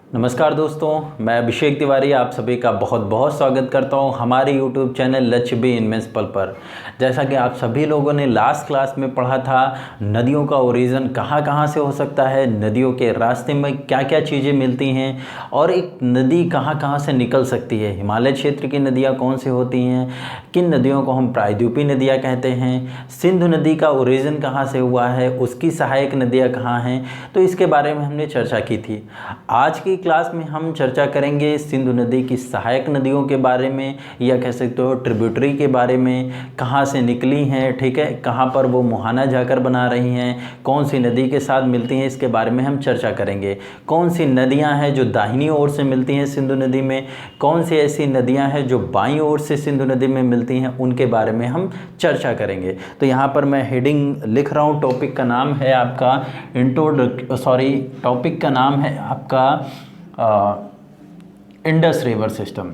नमस्कार दोस्तों, मैं अभिषेक तिवारी आप सभी का बहुत बहुत स्वागत करता हूं हमारे YouTube चैनल लक्ष्य बी इनविंसिबल पर। जैसा कि आप सभी लोगों ने लास्ट क्लास में पढ़ा था, नदियों का ओरिजिन कहां कहां से हो सकता है, नदियों के रास्ते में क्या क्या चीज़ें मिलती हैं और एक नदी कहां कहां से निकल सकती है, हिमालय क्षेत्र की नदियाँ कौन सी होती हैं, किन नदियों को हम प्रायद्वीपीय नदियाँ कहते हैं, सिंधु नदी का ओरिजिन कहाँ से हुआ है, उसकी सहायक नदियाँ कहाँ हैं, तो इसके बारे में हमने चर्चा की थी। आज की क्लास में हम चर्चा करेंगे सिंधु नदी की सहायक नदियों के बारे में, या कह सकते हो ट्रिब्यूटरी के बारे में, कहाँ से निकली हैं, ठीक है, कहाँ पर वो मुहाना जाकर बना रही हैं, कौन सी नदी के साथ मिलती हैं, इसके बारे में हम चर्चा करेंगे। कौन सी नदियाँ हैं जो दाहिनी ओर से मिलती हैं सिंधु नदी में, कौन सी ऐसी नदियाँ हैं जो बाईं ओर से सिंधु नदी में मिलती हैं, उनके बारे में हम चर्चा करेंगे। तो यहाँ पर मैं हेडिंग लिख रहा हूँ, टॉपिक का नाम है आपका टॉपिक का नाम है आपका इंडस रिवर सिस्टम।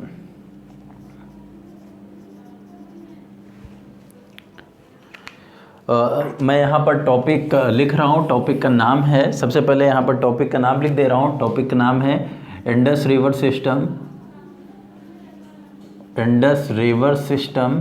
मैं यहाँ पर टॉपिक लिख रहा हूँ, टॉपिक का नाम है, सबसे पहले यहाँ पर टॉपिक का नाम लिख दे रहा हूँ। टॉपिक का नाम है Indus river system, Indus river system,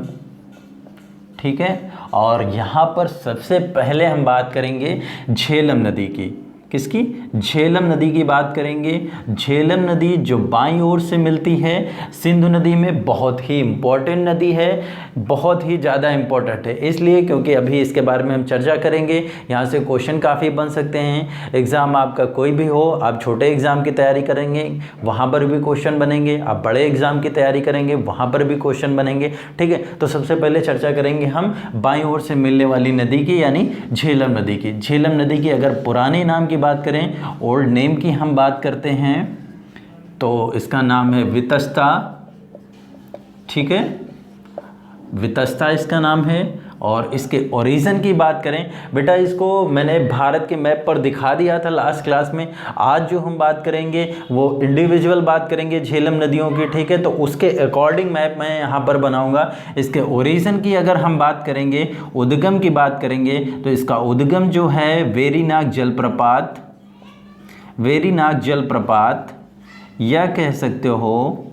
ठीक है। और यहाँ पर सबसे पहले हम बात करेंगे झेलम नदी की। किसकी? झेलम नदी की बात करेंगे। झेलम नदी जो बाईं ओर से मिलती है सिंधु नदी में, बहुत ही इम्पोर्टेंट नदी है, बहुत ही ज़्यादा इम्पोर्टेंट है। इसलिए क्योंकि अभी इसके बारे में हम चर्चा करेंगे, यहाँ से क्वेश्चन काफ़ी बन सकते हैं। एग्ज़ाम आपका कोई भी हो, आप छोटे एग्ज़ाम की तैयारी करेंगे वहाँ पर भी क्वेश्चन बनेंगे, आप बड़े एग्ज़ाम की तैयारी करेंगे वहाँ पर भी क्वेश्चन बनेंगे, ठीक है। तो सबसे पहले चर्चा करेंगे हम बाईं ओर से मिलने वाली नदी की, यानी झेलम नदी की। झेलम नदी की अगर पुराने नाम की बात करें, ओल्ड नेम की हम बात करते हैं, तो इसका नाम है वितस्ता, ठीक है, वितस्ता इसका नाम है। और इसके ओरिजिन की बात करें, बेटा इसको मैंने भारत के मैप पर दिखा दिया था लास्ट क्लास में। आज जो हम बात करेंगे वो इंडिविजुअल बात करेंगे झेलम नदियों की, ठीक है। तो उसके अकॉर्डिंग मैप मैं यहाँ पर बनाऊंगा। इसके ओरिजिन की अगर हम बात करेंगे, उद्गम की बात करेंगे, तो इसका उद्गम जो है वेरीनाग जलप्रपात, वेरीनाग जलप्रपात, या कह सकते हो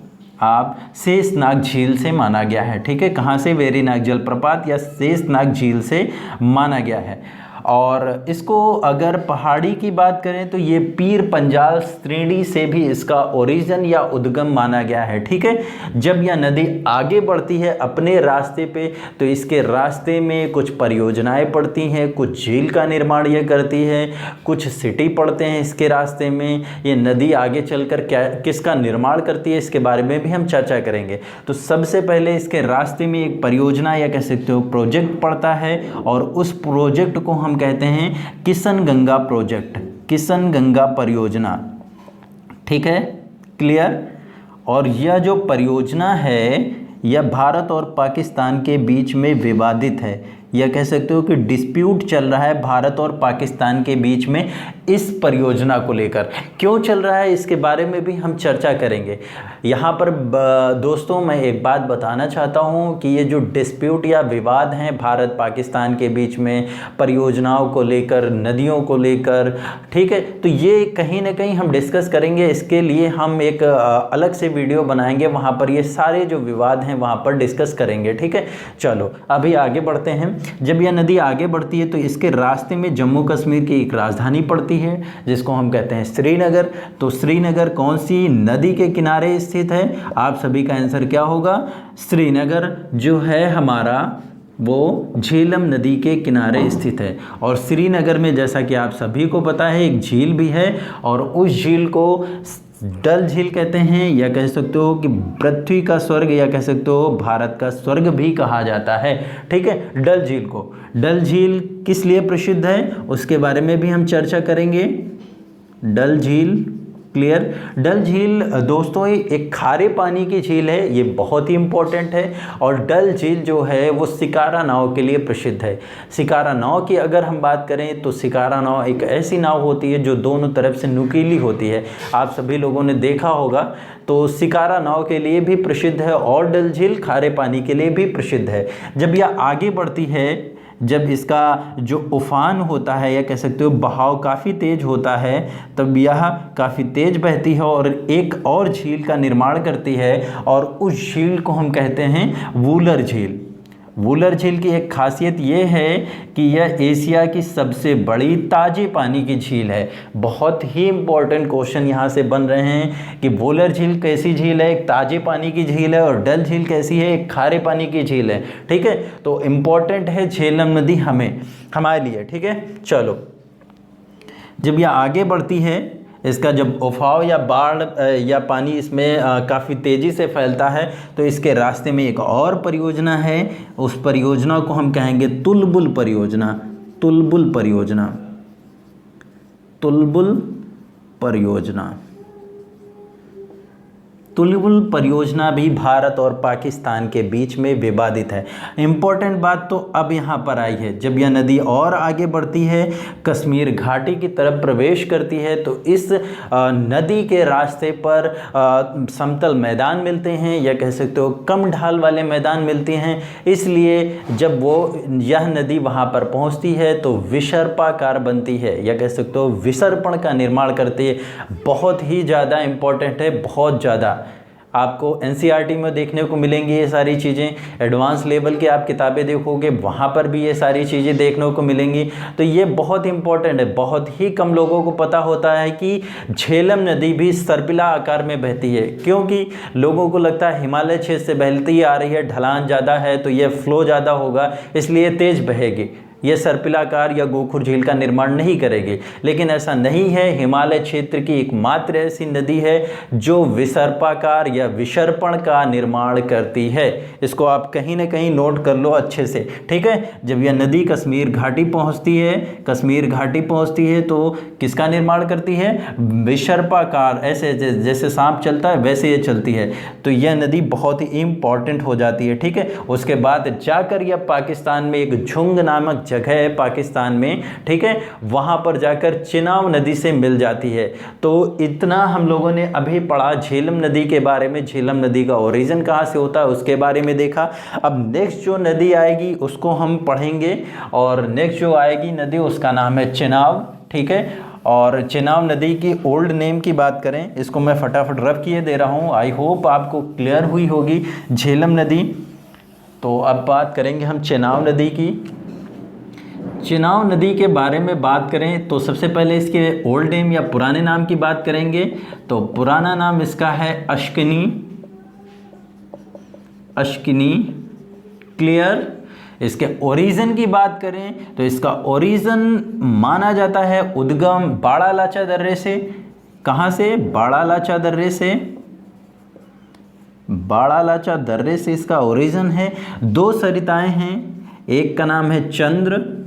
आप शेषनाग झील से माना गया है, ठीक है। कहाँ से? वेरीनाग जलप्रपात या शेषनाग झील से माना गया है। और इसको अगर पहाड़ी की बात करें तो ये पीर पंजाल श्रेणी से भी इसका ओरिजिन या उद्गम माना गया है, ठीक है। जब यह नदी आगे बढ़ती है अपने रास्ते पे, तो इसके रास्ते में कुछ परियोजनाएं पड़ती हैं, कुछ झील का निर्माण ये करती है, कुछ सिटी पड़ते हैं इसके रास्ते में। ये नदी आगे चलकर क्या किसका निर्माण करती है, इसके बारे में भी हम चर्चा करेंगे। तो सबसे पहले इसके रास्ते में एक परियोजना या कह सकते हो प्रोजेक्ट पड़ता है, और उस प्रोजेक्ट को हम कहते हैं किशन गंगा प्रोजेक्ट, किशन गंगा परियोजना, ठीक है, क्लियर। और यह जो परियोजना है यह भारत और पाकिस्तान के बीच में विवादित है, या कह सकते हो कि डिस्प्यूट चल रहा है भारत और पाकिस्तान के बीच में इस परियोजना को लेकर। क्यों चल रहा है इसके बारे में भी हम चर्चा करेंगे। यहाँ पर दोस्तों मैं एक बात बताना चाहता हूँ कि ये जो डिस्प्यूट या विवाद हैं भारत पाकिस्तान के बीच में परियोजनाओं को लेकर, नदियों को लेकर, ठीक है, तो ये कहीं ना कहीं हम डिस्कस करेंगे। इसके लिए हम एक अलग से वीडियो बनाएंगे, वहाँ पर ये सारे जो विवाद हैं वहाँ पर डिस्कस करेंगे, ठीक है। चलो अभी आगे बढ़ते हैं। जब यह नदी आगे बढ़ती है तो इसके रास्ते में जम्मू कश्मीर की एक राजधानी पड़ती है जिसको हम कहते हैं श्रीनगर। तो श्रीनगर कौन सी नदी के किनारे स्थित है? आप सभी का आंसर क्या होगा? श्रीनगर जो है हमारा वो झेलम नदी के किनारे स्थित है। और श्रीनगर में जैसा कि आप सभी को पता है एक झील भी है, और उस झील को डल झील कहते हैं, या कह सकते हो कि पृथ्वी का स्वर्ग, या कह सकते हो भारत का स्वर्ग भी कहा जाता है, ठीक है, डल झील को। डल झील किस लिए प्रसिद्ध है उसके बारे में भी हम चर्चा करेंगे। डल झील, क्लियर। डल झील दोस्तों एक खारे पानी की झील है, ये बहुत ही इम्पोर्टेंट है। और डल झील जो है वो शिकारा नाव के लिए प्रसिद्ध है। शिकारा नाव की अगर हम बात करें तो शिकारा नाव एक ऐसी नाव होती है जो दोनों तरफ से नुकीली होती है, आप सभी लोगों ने देखा होगा। तो शिकारा नाव के लिए भी प्रसिद्ध है, और डल झील खारे पानी के लिए भी प्रसिद्ध है। जब यह आगे बढ़ती है जब इसका जो उफान होता है या कह सकते हो बहाव काफ़ी तेज होता है तब यह काफ़ी तेज बहती है और एक और झील का निर्माण करती है और उस झील को हम कहते हैं वूलर झील। वूलर झील की एक खासियत ये है कि यह एशिया की सबसे बड़ी ताजे पानी की झील है। बहुत ही इंपॉर्टेंट क्वेश्चन यहाँ से बन रहे हैं कि वूलर झील कैसी झील है, एक ताजे पानी की झील है, और डल झील कैसी है, एक खारे पानी की झील है। ठीक है, तो इम्पॉर्टेंट है झेलम नदी हमारे लिए। ठीक है, चलो जब यह आगे बढ़ती है, इसका जब उफाव या बाढ़ या पानी इसमें काफ़ी तेज़ी से फैलता है तो इसके रास्ते में एक और परियोजना है, उस परियोजना को हम कहेंगे तुलबुल परियोजना। तुलबुल परियोजना, तुलबुल परियोजना। तुलबुल परियोजना भी भारत और पाकिस्तान के बीच में विवादित है। इम्पोर्टेंट बात तो अब यहाँ पर आई है, जब यह नदी और आगे बढ़ती है, कश्मीर घाटी की तरफ प्रवेश करती है, तो इस नदी के रास्ते पर समतल मैदान मिलते हैं या कह सकते हो कम ढाल वाले मैदान मिलते हैं। इसलिए जब यह नदी वहाँ पर पहुँचती है तो विसर्पाकार बनती है या कह सकते हो विसर्पण का निर्माण करती है। बहुत ही ज़्यादा इम्पोर्टेंट है, बहुत ज़्यादा। आपको एनसीईआरटी में देखने को मिलेंगी ये सारी चीज़ें, एडवांस लेवल की आप किताबें देखोगे वहाँ पर भी ये सारी चीज़ें देखने को मिलेंगी। तो ये बहुत इंपॉर्टेंट है। बहुत ही कम लोगों को पता होता है कि झेलम नदी भी सर्पिला आकार में बहती है, क्योंकि लोगों को लगता है हिमालय क्षेत्र से बहती आ रही है, ढलान ज़्यादा है तो ये फ्लो ज़्यादा होगा इसलिए तेज़ बहेगी, ये सर्पिलाकार या गोखुर झील का निर्माण नहीं करेगी। लेकिन ऐसा नहीं है, हिमालय क्षेत्र की एकमात्र ऐसी नदी है जो विसर्पाकार या विसर्पण का निर्माण करती है। इसको आप कहीं ना कहीं नोट कर लो अच्छे से। ठीक है, जब यह नदी कश्मीर घाटी पहुंचती है, कश्मीर घाटी पहुंचती है तो किसका निर्माण करती है? विसर्पाकार, ऐसे जैसे सांप चलता है वैसे ये चलती है। तो यह नदी बहुत ही इंपॉर्टेंट हो जाती है। ठीक है, उसके बाद जाकर यह पाकिस्तान में एक झुंग नामक जगह है पाकिस्तान में, ठीक है, वहां पर जाकर चिनाब नदी से मिल जाती है। तो इतना हम लोगों ने अभी पढ़ा झेलम नदी के बारे में, झेलम नदी का ओरिजिन कहाँ से होता है उसके बारे में देखा। अब नेक्स्ट जो नदी आएगी उसको हम पढ़ेंगे, और नेक्स्ट जो आएगी नदी उसका नाम है चिनाब। ठीक है, और चिनाब नदी की ओल्ड नेम की बात करें, इसको मैं फटाफट रफ किए दे रहा हूँ, आई होप आपको क्लियर हुई होगी झेलम नदी। तो अब बात करेंगे हम चिनाब नदी की। चिनाब नदी के बारे में बात करें तो सबसे पहले इसके ओल्ड नेम या पुराने नाम की बात करेंगे। तो पुराना नाम इसका है अश्किनी, अश्किनी क्लियर। इसके ओरिजिन की बात करें तो इसका ओरिजिन माना जाता है उद्गम बाड़ा लाचा दर्रे से। कहाँ से? बाड़ा लाचा दर्रे से। बाड़ा लाचा दर्रे से इसका ओरिजिन है। दो सरिताएं हैं, एक का नाम है चंद्र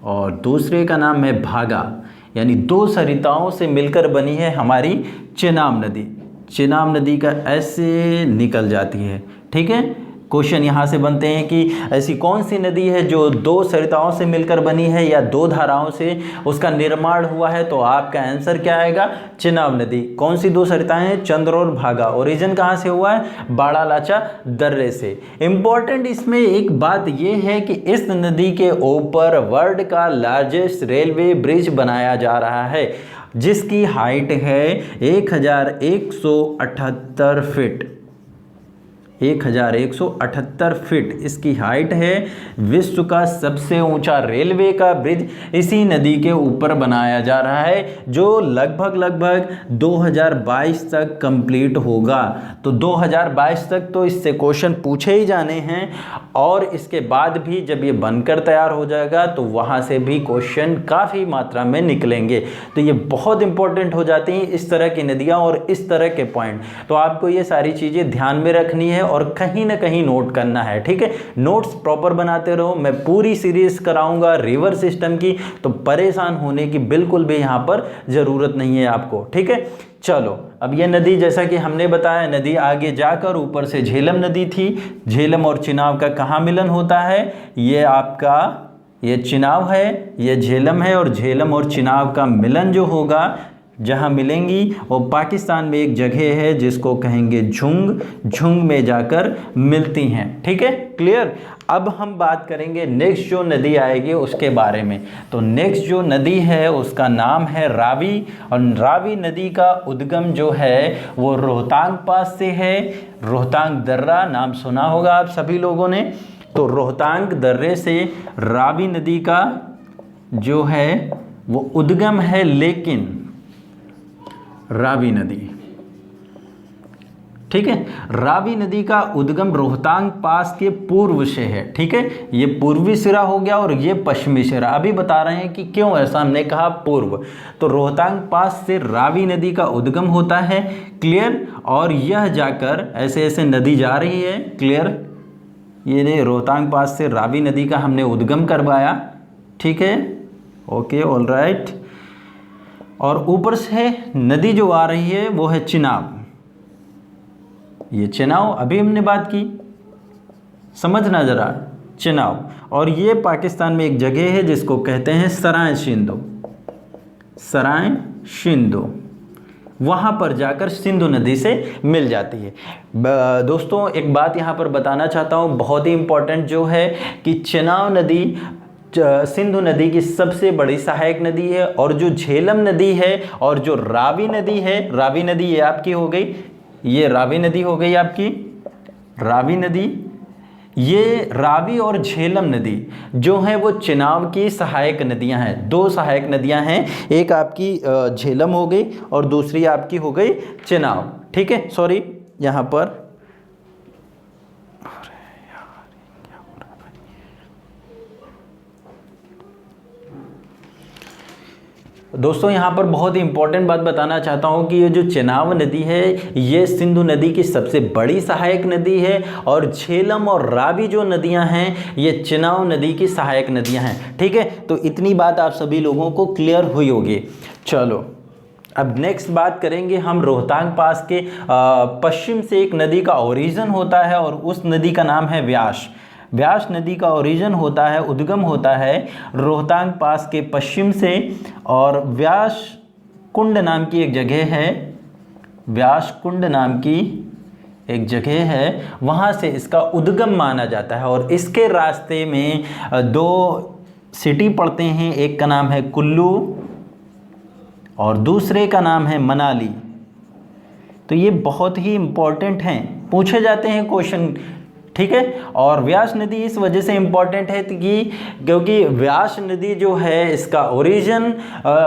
और दूसरे का नाम है भागा, यानी दो सरिताओं से मिलकर बनी है हमारी चिनाब नदी। चिनाब नदी का ऐसे निकल जाती है। ठीक है, क्वेश्चन यहाँ से बनते हैं कि ऐसी कौन सी नदी है जो दो सरिताओं से मिलकर बनी है या दो धाराओं से उसका निर्माण हुआ है? तो आपका आंसर क्या आएगा? चिनाब नदी। कौन सी दो सरिताएं हैं? चंद्र और भागा। ओरिजिन कहाँ से हुआ है? बाड़ा लाचा दर्रे से। इम्पोर्टेंट इसमें एक बात यह है कि इस नदी के ऊपर वर्ल्ड का लार्जेस्ट रेलवे ब्रिज बनाया जा रहा है, जिसकी हाइट है 1178 फीट। 1178 फीट इसकी हाइट है। विश्व का सबसे ऊंचा रेलवे का ब्रिज इसी नदी के ऊपर बनाया जा रहा है, जो लगभग 2022 तक कंप्लीट होगा। तो 2022 तक तो इससे क्वेश्चन पूछे ही जाने हैं, और इसके बाद भी जब ये बनकर तैयार हो जाएगा तो वहाँ से भी क्वेश्चन काफ़ी मात्रा में निकलेंगे। तो ये बहुत इंपॉर्टेंट हो जाती हैं इस तरह की नदियाँ और इस तरह के पॉइंट। तो आपको ये सारी चीज़ें ध्यान में रखनी है और कहीं ना कहीं नोट करना है। ठीक है, नोट्स प्रॉपर बनाते रहो। मैं पूरी सीरीज कराऊंगा रिवर सिस्टम की, तो परेशान होने की बिल्कुल भी यहाँ पर ज़रूरत नहीं है आपको। ठीक है, चलो अब ये नदी जैसा कि हमने बताया, नदी आगे जाकर ऊपर से झेलम नदी थी। झेलम और चिनाब का कहाँ मिलन होता है? ये आपका ये चिनाब है, ये झेलम है, और झेलम और चिनाब का मिलन जो होगा जहाँ मिलेंगी वो पाकिस्तान में एक जगह है जिसको कहेंगे झुंग, झुंग में जाकर मिलती हैं। ठीक है, क्लियर। अब हम बात करेंगे नेक्स्ट जो नदी आएगी उसके बारे में। तो नेक्स्ट जो नदी है उसका नाम है रावी, और रावी नदी का उद्गम जो है वो रोहतांग पास से है। रोहतांग दर्रा नाम सुना होगा आप सभी लोगों ने। तो रोहतांग दर्रे से रावी नदी का जो है वो उद्गम है, लेकिन रावी नदी, ठीक है, रावी नदी का उद्गम रोहतांग पास के पूर्व से है। ठीक है, ये पूर्वी सिरा हो गया और ये पश्चिमी सिरा। अभी बता रहे हैं कि क्यों ऐसा हमने कहा पूर्व। तो रोहतांग पास से रावी नदी का उद्गम होता है, क्लियर। और यह जाकर ऐसे ऐसे नदी जा रही है, क्लियर। ये रोहतांग पास से रावी नदी का हमने उद्गम करवाया, ठीक है, ओके, ऑल राइट। और ऊपर से नदी जो आ रही है वो है चिनाब। ये चिनाब अभी हमने बात की, समझना जरा, चिनाब। और ये पाकिस्तान में एक जगह है जिसको कहते हैं सराय सिंधु, सराय सिंधु। वहाँ पर जाकर सिंधु नदी से मिल जाती है। दोस्तों एक बात यहाँ पर बताना चाहता हूँ, बहुत ही इम्पोर्टेंट जो है कि चिनाब नदी सिंधु नदी की सबसे बड़ी सहायक नदी है। और जो झेलम नदी है और जो रावी नदी है, रावी नदी ये आपकी हो गई, ये रावी नदी हो गई आपकी, रावी नदी। ये रावी और झेलम नदी जो है वो चिनाब की सहायक नदियां हैं। दो सहायक नदियां हैं, एक आपकी झेलम हो गई और दूसरी आपकी हो गई चिनाब। ठीक है, सॉरी यहाँ पर दोस्तों यहाँ पर बहुत ही इंपॉर्टेंट बात बताना चाहता हूँ कि ये जो चिनाब नदी है ये सिंधु नदी की सबसे बड़ी सहायक नदी है, और झेलम और रावी जो नदियाँ हैं ये चिनाब नदी की सहायक नदियाँ हैं। ठीक है, तो इतनी बात आप सभी लोगों को क्लियर हुई होगी। चलो अब नेक्स्ट बात करेंगे हम रोहतांग पास के पश्चिम से एक नदी का ओरिजिन होता है और उस नदी का नाम है व्यास। व्यास नदी का ओरिजिन होता है, उद्गम होता है रोहतांग पास के पश्चिम से, और व्यास कुंड नाम की एक जगह है, व्यास कुंड नाम की एक जगह है, वहाँ से इसका उद्गम माना जाता है। और इसके रास्ते में दो सिटी पड़ते हैं, एक का नाम है कुल्लू और दूसरे का नाम है मनाली। तो ये बहुत ही इम्पोर्टेंट हैं, पूछे जाते हैं क्वेश्चन। ठीक है, और व्यास नदी इस वजह से इम्पॉर्टेंट है कि क्योंकि व्यास नदी जो है इसका ओरिजिन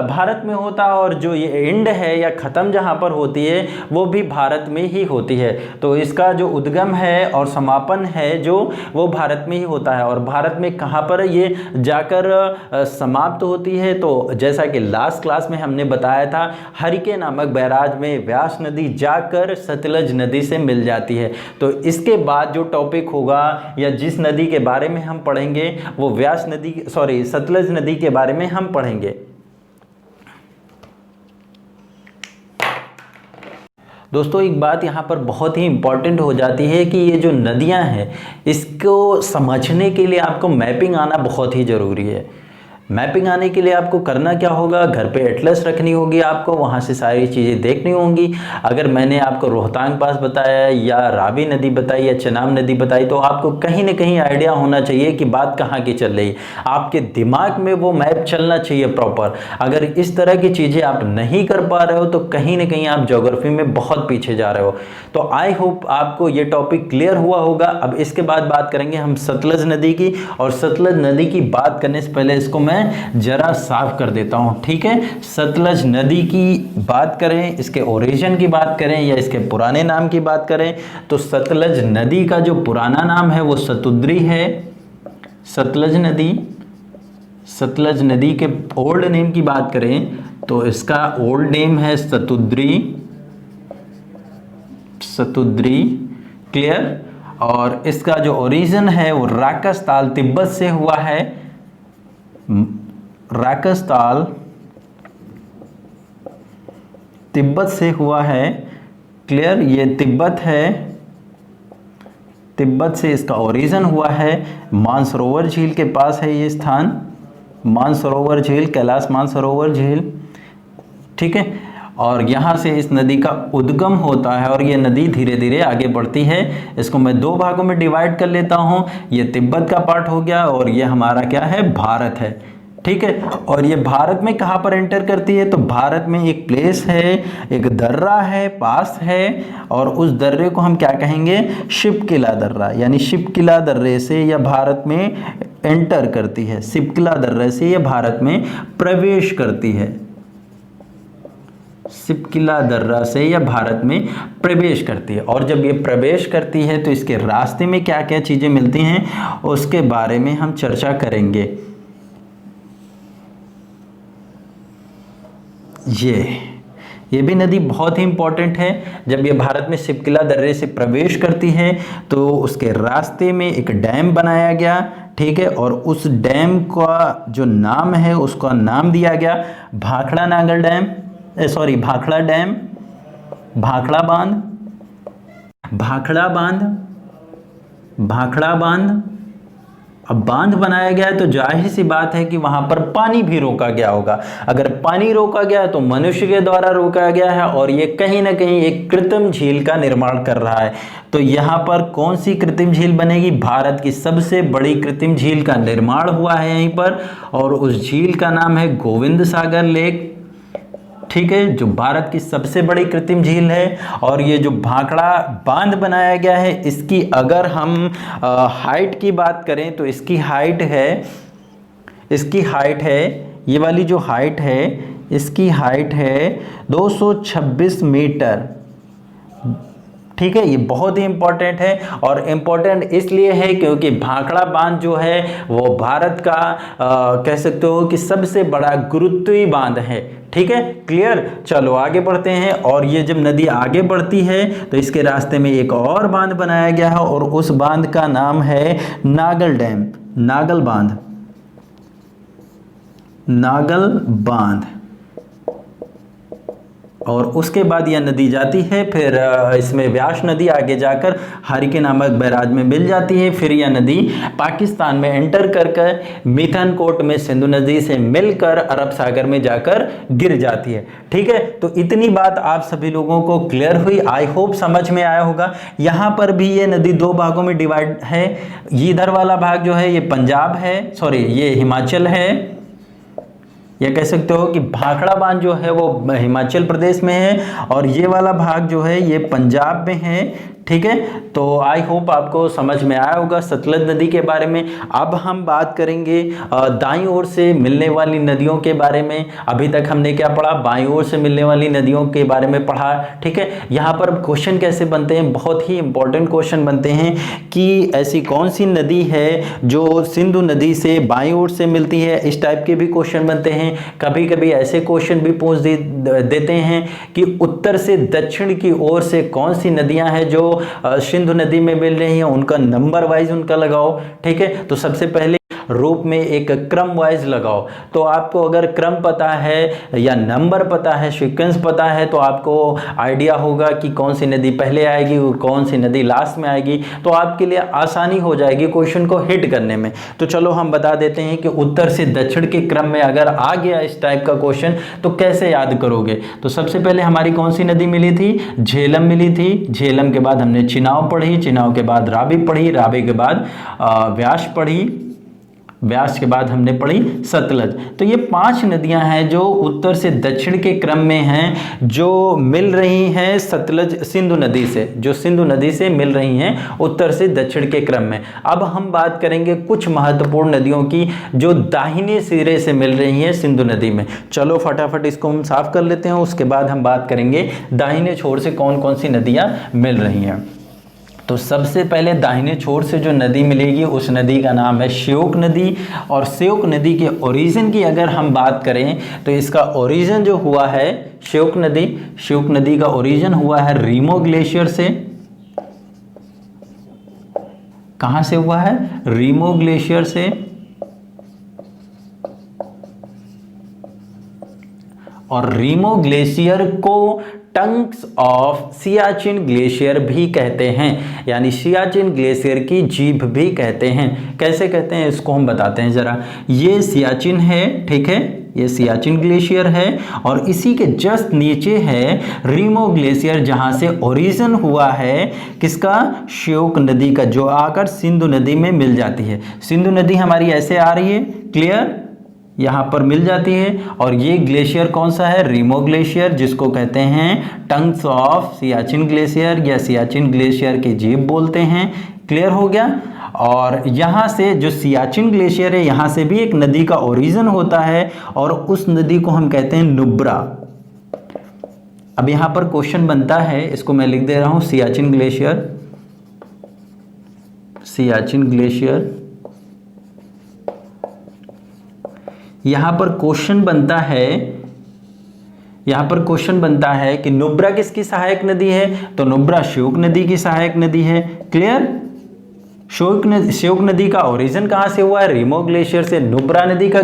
भारत में होता है, और जो ये एंड है या ख़त्म जहाँ पर होती है वो भी भारत में ही होती है। तो इसका जो उद्गम है और समापन है जो वो भारत में ही होता है। और भारत में कहाँ पर ये जाकर समाप्त होती है, तो जैसा कि लास्ट क्लास में हमने बताया था, हरिके नामक बैराज में व्यास नदी जाकर सतलज नदी से मिल जाती है। तो इसके बाद जो टॉपिक होगा या जिस नदी के बारे में हम पढ़ेंगे वो व्यास नदी, सॉरी सतलज नदी के बारे में हम पढ़ेंगे। दोस्तों एक बात यहाँ पर बहुत ही इम्पॉर्टेंट हो जाती है कि ये जो नदियाँ हैं इसको समझने के लिए आपको मैपिंग आना बहुत ही ज़रूरी है। मैपिंग आने के लिए आपको करना क्या होगा, घर पे एटलस रखनी होगी, आपको वहाँ से सारी चीज़ें देखनी होंगी। अगर मैंने आपको रोहतांग पास बताया या रावी नदी बताई या चिनाब नदी बताई तो आपको कहीं ना कहीं आइडिया होना चाहिए कि बात कहाँ की चल रही है। आपके दिमाग में वो मैप चलना चाहिए प्रॉपर। अगर इस तरह की चीज़ें आप नहीं कर पा रहे हो तो कहीं ना कहीं आप ज्योग्राफी में बहुत पीछे जा रहे हो। तो आई होप आपको ये टॉपिक क्लियर हुआ होगा। अब इसके बाद बात करेंगे हम सतलज नदी की, और सतलज नदी की बात करने से पहले इसको मैं जरा साफ कर देता हूं। ठीक है, सतलज नदी की बात करें, इसके ओरिजिन की बात करें या इसके पुराने नाम की बात करें, तो सतलज नदी का जो पुराना नाम है वो सतुद्री है। सतलज नदी, सतलज नदी के ओल्ड नेम की बात करें तो इसका ओल्ड नेम है सतुद्री, सतुद्री, क्लियर। और इसका जो ओरिजिन है वो राकसताल तिब्बत से हुआ है। राकसताल तिब्बत से हुआ है, क्लियर। ये तिब्बत है, तिब्बत से इसका ओरिजिन हुआ है। मानसरोवर झील के पास है ये स्थान, मानसरोवर झील, कैलाश मानसरोवर झील। ठीक है, और यहाँ से इस नदी का उद्गम होता है और ये नदी धीरे धीरे आगे बढ़ती है। इसको मैं दो भागों में डिवाइड कर लेता हूँ, ये तिब्बत का पार्ट हो गया और ये हमारा क्या है, भारत है, ठीक है। और ये भारत में कहाँ पर एंटर करती है, तो भारत में एक प्लेस है, एक दर्रा है, पास है, और उस दर्रे को हम क्या कहेंगे, शिपकिला दर्रा, यानी शिपकिला दर्रे से यह भारत में एंटर करती है, शिपकिला दर्रे से यह भारत में प्रवेश करती है, शिपकिला दर्रा से यह भारत में प्रवेश करती है। और जब ये प्रवेश करती है तो इसके रास्ते में क्या क्या चीज़ें मिलती हैं उसके बारे में हम चर्चा करेंगे। ये भी नदी बहुत ही इंपॉर्टेंट है। जब ये भारत में शिपकिला दर्रे से प्रवेश करती है तो उसके रास्ते में एक डैम बनाया गया, ठीक है, और उस डैम का जो नाम है उसका नाम दिया गया भाखड़ा नागल डैम, भाखड़ा डैम, भाखड़ा बांध, भाखड़ा बांध, भाखड़ा बांध। अब बांध बनाया गया है तो जाहिर सी बात है कि वहां पर पानी भी रोका गया होगा। अगर पानी रोका गया तो मनुष्य के द्वारा रोका गया है और ये कहीं ना कहीं एक कृत्रिम झील का निर्माण कर रहा है। तो यहाँ पर कौन सी कृत्रिम झील बनेगी, भारत की सबसे बड़ी कृत्रिम झील का निर्माण हुआ है यहीं पर, और उस झील का नाम है गोविंद सागर लेक, ठीक है, जो भारत की सबसे बड़ी कृत्रिम झील है। और ये जो भाखड़ा बांध बनाया गया है इसकी अगर हम हाइट की बात करें तो इसकी हाइट है, ये वाली जो हाइट है इसकी हाइट है 226 मीटर, ठीक है। ये बहुत ही इंपॉर्टेंट है और इंपॉर्टेंट इसलिए है क्योंकि भाखड़ा बांध जो है वो भारत का कह सकते हो कि सबसे बड़ा गुरुत्वीय बांध है, ठीक है, क्लियर। चलो आगे बढ़ते हैं। और ये जब नदी आगे बढ़ती है तो इसके रास्ते में एक और बांध बनाया गया है और उस बांध का नाम है नागल डैम, नागल बांध, नागल बांध। और उसके बाद यह नदी जाती है, फिर इसमें व्यास नदी आगे जाकर हरिके नामक बैराज में मिल जाती है। फिर यह नदी पाकिस्तान में एंटर कर मिठानकोट में सिंधु नदी से मिलकर अरब सागर में जाकर गिर जाती है, ठीक है। तो इतनी बात आप सभी लोगों को क्लियर हुई, आई होप समझ में आया होगा। यहाँ पर भी ये नदी दो भागों में डिवाइड है। इधर वाला भाग जो है ये पंजाब है, ये हिमाचल है, या कह सकते हो कि भाखड़ा बांध जो है वो हिमाचल प्रदेश में है और ये वाला भाग जो है ये पंजाब में है, ठीक है। तो आई होप आपको समझ में आया होगा सतलज नदी के बारे में। अब हम बात करेंगे दाईं ओर से मिलने वाली नदियों के बारे में। अभी तक हमने क्या पढ़ा, बाईं ओर से मिलने वाली नदियों के बारे में पढ़ा, ठीक है। यहाँ पर क्वेश्चन कैसे बनते हैं, बहुत ही इंपॉर्टेंट क्वेश्चन बनते हैं कि ऐसी कौन सी नदी है जो सिंधु नदी से बाईं ओर से मिलती है, इस टाइप के भी क्वेश्चन बनते हैं। कभी कभी ऐसे क्वेश्चन भी पूछ देते हैं कि उत्तर से दक्षिण की ओर से कौन सी नदियां हैं जो सिंधु नदी में मिल रही हैं, उनका नंबर वाइज उनका लगाओ, ठीक है। तो सबसे पहले रूप में एक क्रम वाइज लगाओ। तो आपको अगर क्रम पता है या नंबर पता है, सीक्वेंस पता है, तो आपको आइडिया होगा कि कौन सी नदी पहले आएगी और कौन सी नदी लास्ट में आएगी। तो आपके लिए आसानी हो जाएगी क्वेश्चन को हिट करने में। तो चलो हम बता देते हैं कि उत्तर से दक्षिण के क्रम में अगर आ गया इस टाइप का क्वेश्चन तो कैसे याद करोगे। तो सबसे पहले हमारी कौन सी नदी मिली थी, झेलम मिली थी। झेलम के बाद हमने चिनाव पढ़ी, चिनाव के बाद रावी पढ़ी, रावी के बाद व्यास पढ़ी, व्यास के बाद हमने पढ़ी सतलज। तो ये 5 नदियां हैं जो उत्तर से दक्षिण के क्रम में हैं, जो मिल रही हैं सतलज सिंधु नदी से, जो सिंधु नदी से मिल रही हैं उत्तर से दक्षिण के क्रम में। अब हम बात करेंगे कुछ महत्वपूर्ण नदियों की जो दाहिने सिरे से मिल रही हैं सिंधु नदी में। चलो फटाफट इसको हम साफ कर लेते हैं, उसके बाद हम बात करेंगे दाहिने छोर से कौन कौन सी नदियां मिल रही हैं। तो सबसे पहले दाहिने छोर से जो नदी मिलेगी उस नदी का नाम है श्योक नदी। और श्योक नदी के ओरिजिन की अगर हम बात करें तो इसका ओरिजिन जो हुआ है श्योक नदी का ओरिजिन हुआ है रीमो ग्लेशियर से। कहां से हुआ है, रीमो ग्लेशियर से। और रीमो ग्लेशियर को टंक्स ऑफ सियाचिन ग्लेशियर भी कहते हैं, यानी सियाचिन ग्लेशियर की जीभ भी कहते हैं। कैसे कहते हैं इसको हम बताते हैं जरा। ये सियाचिन है, ठीक है, ये सियाचिन ग्लेशियर है, और इसी के जस्ट नीचे है रीमो ग्लेशियर, जहां से ओरिजिन हुआ है किसका, श्योक नदी का, जो आकर सिंधु नदी में मिल जाती है। सिंधु नदी हमारी ऐसे आ रही है, क्लियर, यहाँ पर मिल जाती है, और ये ग्लेशियर कौन सा है, रीमो ग्लेशियर, जिसको कहते हैं टंग्स ऑफ सियाचिन ग्लेशियर या सियाचिन ग्लेशियर की जीभ बोलते हैं। क्लियर हो गया। और यहाँ से जो सियाचिन ग्लेशियर है, यहाँ से भी एक नदी का ओरिजिन होता है, और उस नदी को हम कहते हैं नुब्रा। अब यहाँ पर क्वेश्चन बनता है, इसको मैं लिख दे रहा हूँ, सियाचिन ग्लेशियर, सियाचिन ग्लेशियर। यहाँ पर क्वेश्चन बनता है, यहाँ पर क्वेश्चन बनता है कि नुब्रा किसकी सहायक नदी है, तो नुब्रा श्योक नदी की सहायक नदी है। क्लियर। श्योक नदी का ओरिजिन कहाँ से हुआ है, रीमो ग्लेशियर से। नुब्रा नदी का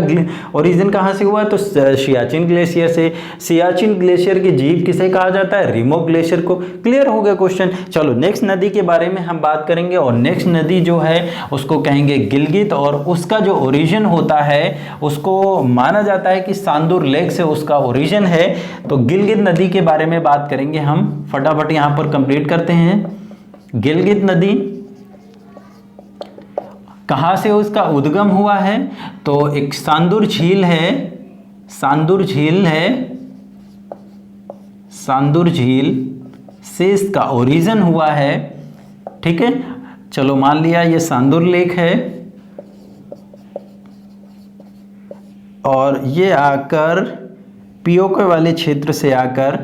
ओरिजिन कहाँ से हुआ है, तो सियाचिन ग्लेशियर से। सियाचिन ग्लेशियर की जीभ किसे कहा जाता है, रीमो ग्लेशियर को। क्लियर हो गया क्वेश्चन। चलो नेक्स्ट नदी के बारे में हम बात करेंगे, और नेक्स्ट नदी जो है उसको कहेंगे गिलगित, और उसका जो ओरिजिन होता है उसको माना जाता है कि सांदूर लेक से उसका ओरिजिन है। तो गिलगित नदी के बारे में बात करेंगे हम, फटाफट यहाँ पर कंप्लीट करते हैं। गिलगित नदी कहाँ से उसका उद्गम हुआ है, तो एक सांदूर झील है, सांदूर झील है, सांदूर झील से इसका ओरिजिन हुआ है। ठीक है, चलो मान लिया ये सांदूर लेक है, और ये आकर पीओके वाले क्षेत्र से आकर,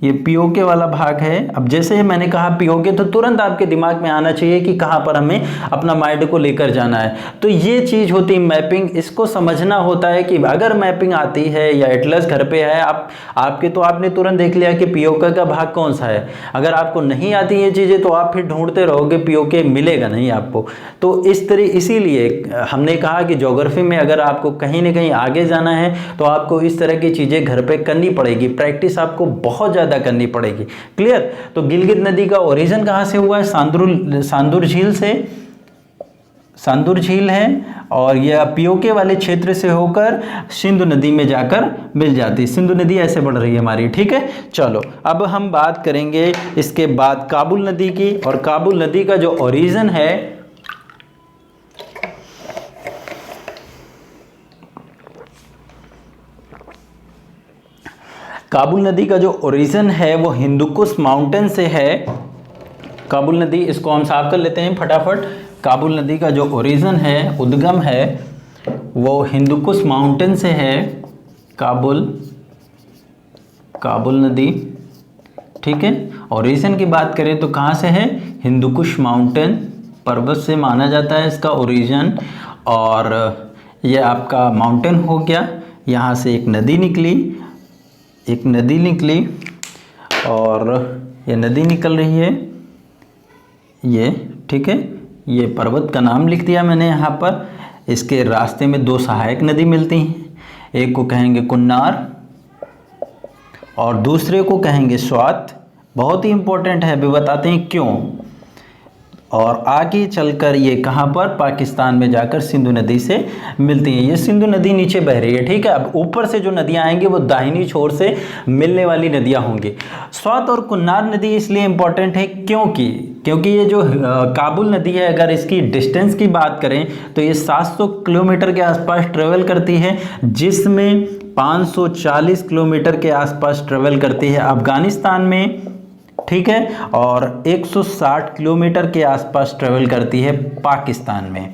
ये पीओके वाला भाग है। अब जैसे मैंने कहा पीओके, तो तुरंत आपके दिमाग में आना चाहिए कि कहाँ पर हमें अपना माइंड को लेकर जाना है। तो ये चीज़ होती है मैपिंग, इसको समझना होता है कि अगर मैपिंग आती है या एटलस घर पे है आपके, तो आपने तुरंत देख लिया कि पीओके का भाग कौन सा है। अगर आपको नहीं आती ये चीज़ें तो आप फिर ढूंढते रहोगे, पीओके मिलेगा नहीं आपको। तो इसीलिए हमने कहा कि ज्योग्राफी में अगर आपको कहीं ना कहीं आगे जाना है तो आपको इस तरह की चीज़ें घर पे करनी पड़ेगी, प्रैक्टिस आपको बहुत ज़्यादा करनी पड़ेगी। क्लियर। तो गिलगित नदी का ओरिजिन कहाँ से हुआ है, सांदूर झील से, सांदूर झील है, और यह पीओके वाले क्षेत्र से होकर सिंधु नदी में जाकर मिल जाती है। सिंधु नदी ऐसे बढ़ रही है हमारी। ठीक है, चलो अब हम बात करेंगे इसके बाद काबुल नदी की, और काबुल नदी का जो ओरिजिन है, काबुल नदी का जो ओरिजिन है वो हिंदुकुश माउंटेन से है। काबुल नदी, इसको हम साफ कर लेते हैं फटाफट। काबुल नदी का जो ओरिजिन है, उद्गम है, वो हिंदुकुश माउंटेन से है। काबुल नदी, ठीक है। ओरिजिन की बात करें तो कहाँ से है, हिंदुकुश माउंटेन पर्वत से माना जाता है इसका ओरिजिन। और ये आपका माउंटेन हो गया, यहाँ से एक नदी निकली, और ये नदी निकल रही है ये, ठीक है। ये पर्वत का नाम लिख दिया मैंने यहाँ पर। इसके रास्ते में दो सहायक नदी मिलती हैं, एक को कहेंगे कुन्नार और दूसरे को कहेंगे स्वात। बहुत ही इंपॉर्टेंट है, अभी बताते हैं क्यों। और आगे चलकर ये कहाँ पर, पाकिस्तान में जाकर सिंधु नदी से मिलती हैं। ये सिंधु नदी नीचे बह रही है, ठीक है। अब ऊपर से जो नदियाँ आएंगी वो दाहिनी छोर से मिलने वाली नदियाँ होंगी। स्वात और कुन्नार नदी इसलिए इम्पॉर्टेंट है क्योंकि ये जो काबुल नदी है, अगर इसकी डिस्टेंस की बात करें तो ये 700 किलोमीटर के आसपास ट्रेवल करती है, जिसमें 540 किलोमीटर के आसपास ट्रेवल करती है अफगानिस्तान में, ठीक है, और 160 किलोमीटर के आसपास ट्रेवल करती है पाकिस्तान में,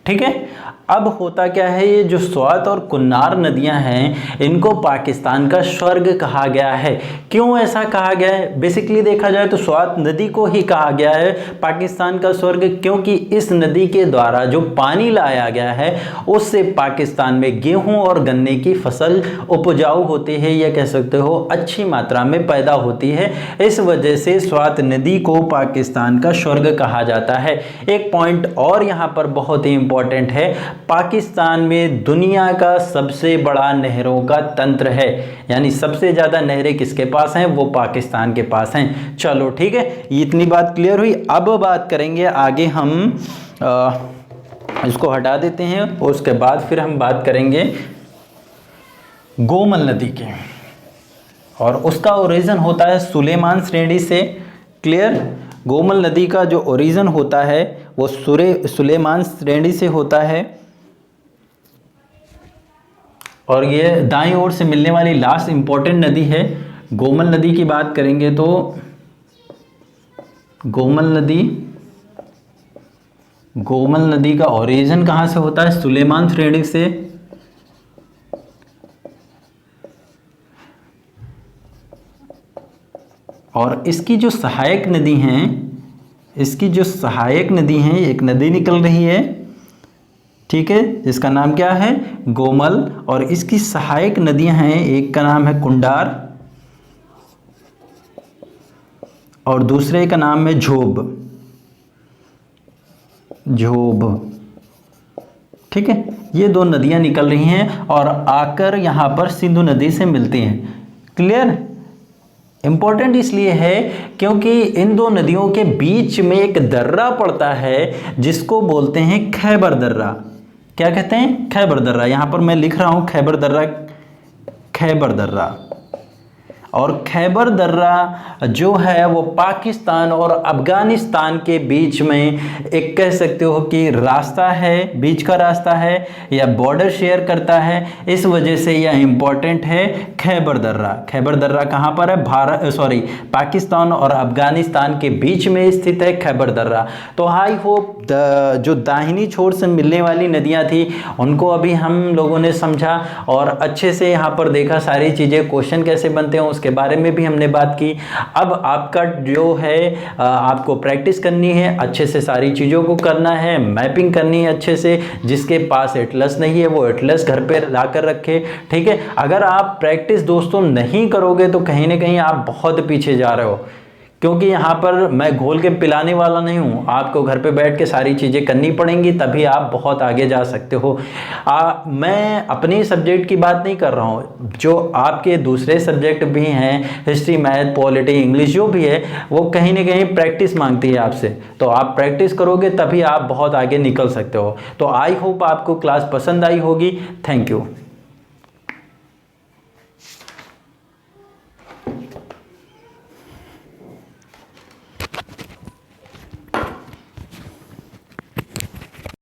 ठीक है। अब होता क्या है, ये जो स्वात और कुन्नार नदियां हैं इनको पाकिस्तान का स्वर्ग कहा गया है। क्यों ऐसा कहा गया है? बेसिकली देखा जाए तो स्वात नदी को ही कहा गया है पाकिस्तान का स्वर्ग, क्योंकि इस नदी के द्वारा जो पानी लाया गया है उससे पाकिस्तान में गेहूं और गन्ने की फसल उपजाऊ होती है, या कह सकते हो अच्छी मात्रा में पैदा होती है। इस वजह से स्वात नदी को पाकिस्तान का स्वर्ग कहा जाता है। एक पॉइंट और यहाँ पर बहुत ही इंपॉर्टेंट है, पाकिस्तान में दुनिया का सबसे बड़ा नहरों का तंत्र है, यानी सबसे ज़्यादा नहरें किसके पास हैं, वो पाकिस्तान के पास हैं। चलो ठीक है, इतनी बात क्लियर हुई। अब बात करेंगे आगे, हम इसको हटा देते हैं और उसके बाद फिर हम बात करेंगे गोमल नदी के, और उसका ओरिजिन होता है सुलेमान श्रेणी से। क्लियर? गोमल नदी का जो ओरिजिन होता है वो सुलेमान श्रेणी से होता है, और ये दाईं ओर से मिलने वाली लास्ट इंपॉर्टेंट नदी है। गोमल नदी की बात करेंगे तो गोमल नदी का ओरिजिन कहाँ से होता है? सुलेमान श्रेणी से। और इसकी जो सहायक नदी हैं, एक नदी निकल रही है, ठीक है, जिसका नाम क्या है? गोमल। और इसकी सहायक नदियां हैं, एक का नाम है कुंडार और दूसरे का नाम है झोब। ठीक है, ये दो नदियां निकल रही हैं और आकर यहाँ पर सिंधु नदी से मिलती हैं। क्लियर? इंपॉर्टेंट इसलिए है क्योंकि इन दो नदियों के बीच में एक दर्रा पड़ता है जिसको बोलते हैं खैबर दर्रा। क्या कहते हैं? खैबर दर्रा। यहाँ पर मैं लिख रहा हूँ खैबर दर्रा। और खैबर दर्रा जो है वो पाकिस्तान और अफ़गानिस्तान के बीच में एक कह सकते हो कि रास्ता है, बीच का रास्ता है या बॉर्डर शेयर करता है। इस वजह से यह इम्पोर्टेंट है खैबर दर्रा। खैबर दर्रा कहाँ पर है? पाकिस्तान और अफ़गानिस्तान के बीच में स्थित है खैबर दर्रा। तो आई होप जो दाहिनी छोर से मिलने वाली नदियाँ थी उनको अभी हम लोगों ने समझा और अच्छे से यहाँ पर देखा सारी चीज़ें, क्वेश्चन कैसे बनते हैं उसके बारे में भी हमने बात की। अब आपका जो है आपको प्रैक्टिस करनी है, अच्छे से सारी चीज़ों को करना है, मैपिंग करनी है अच्छे से। जिसके पास एटलस नहीं है वो एटलस घर पे ला कर रखे। ठीक है, अगर आप प्रैक्टिस दोस्तों नहीं करोगे तो कहीं ना कहीं आप बहुत पीछे जा रहे हो, क्योंकि यहाँ पर मैं घोल के पिलाने वाला नहीं हूँ। आपको घर पे बैठ के सारी चीज़ें करनी पड़ेंगी, तभी आप बहुत आगे जा सकते हो। मैं अपने सब्जेक्ट की बात नहीं कर रहा हूँ, जो आपके दूसरे सब्जेक्ट भी हैं, हिस्ट्री, मैथ, पॉलिटी, इंग्लिश, जो भी है वो कहीं ना कहीं प्रैक्टिस मांगती है आपसे। तो आप प्रैक्टिस करोगे तभी आप बहुत आगे निकल सकते हो। तो आई होप आपको क्लास पसंद आई होगी। Thank you.